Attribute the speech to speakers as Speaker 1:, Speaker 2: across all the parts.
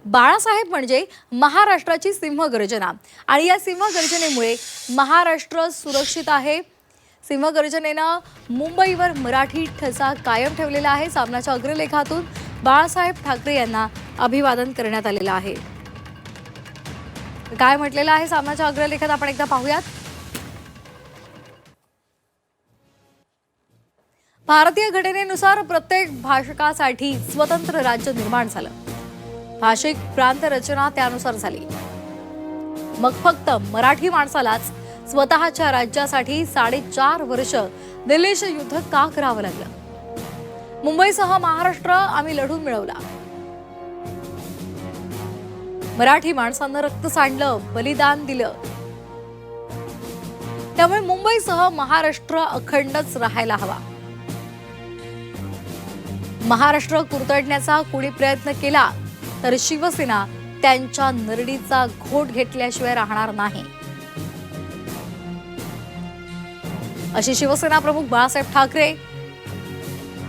Speaker 1: बाळासाहेब म्हणजे महाराष्ट्राची सिंहगर्जना आणि या सिंहगर्जनेमुळे महाराष्ट्र सुरक्षित आहे। सिंहगर्जनेनं मुंबईवर मराठी ठसा कायम ठेवलेला आहे। सामनाच्या अग्रलेखातून बाळासाहेब ठाकरे यांना अभिवादन करण्यात आलेलं आहे। काय म्हटलेलं आहे सामनाच्या अग्रलेखात आपण एकदा पाहूयात। भारतीय घटनेनुसार प्रत्येक भाषकासाठी स्वतंत्र राज्य निर्माण झालं। भाषिक प्रांत रचना त्यानुसार झाली। मग फक्त मराठी माणसालाच स्वतःच्या राज्यासाठी 4.5 वर्ष दिल्लीचं युद्ध का करावं लागलं? मुंबईसह महाराष्ट्र आम्ही लढून मिळवला। मराठी माणसांना रक्त सांडलं, बलिदान दिलं। त्यामुळे मुंबईसह महाराष्ट्र अखंडच राहायला हवा। महाराष्ट्र कुरतडण्याचा कोणी प्रयत्न केला तर शिवसेना त्यांच्या नरडीचा घोट घेतल्याशिवाय राहणार नाही, अशी शिवसेना प्रमुख बाळासाहेब ठाकरे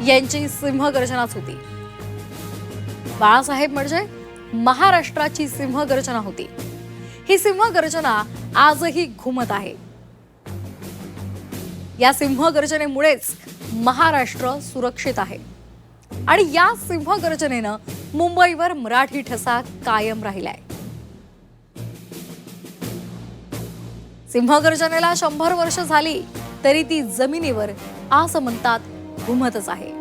Speaker 1: यांची सिंहगर्जनाच होती। बाळासाहेब म्हणजे महाराष्ट्राची सिंहगर्जना होती। ही सिंहगर्जना आजही घुमत आहे। या सिंहगर्जनेमुळेच महाराष्ट्र सुरक्षित आहे आणि या सिंहगर्जनेनं मुंबईवर मराठी ठसा कायम राहिलाय। सिंहगर्जनेला 100 वर्ष झाली तरी ती जमिनीवर असं म्हणतात घुमतच आहे।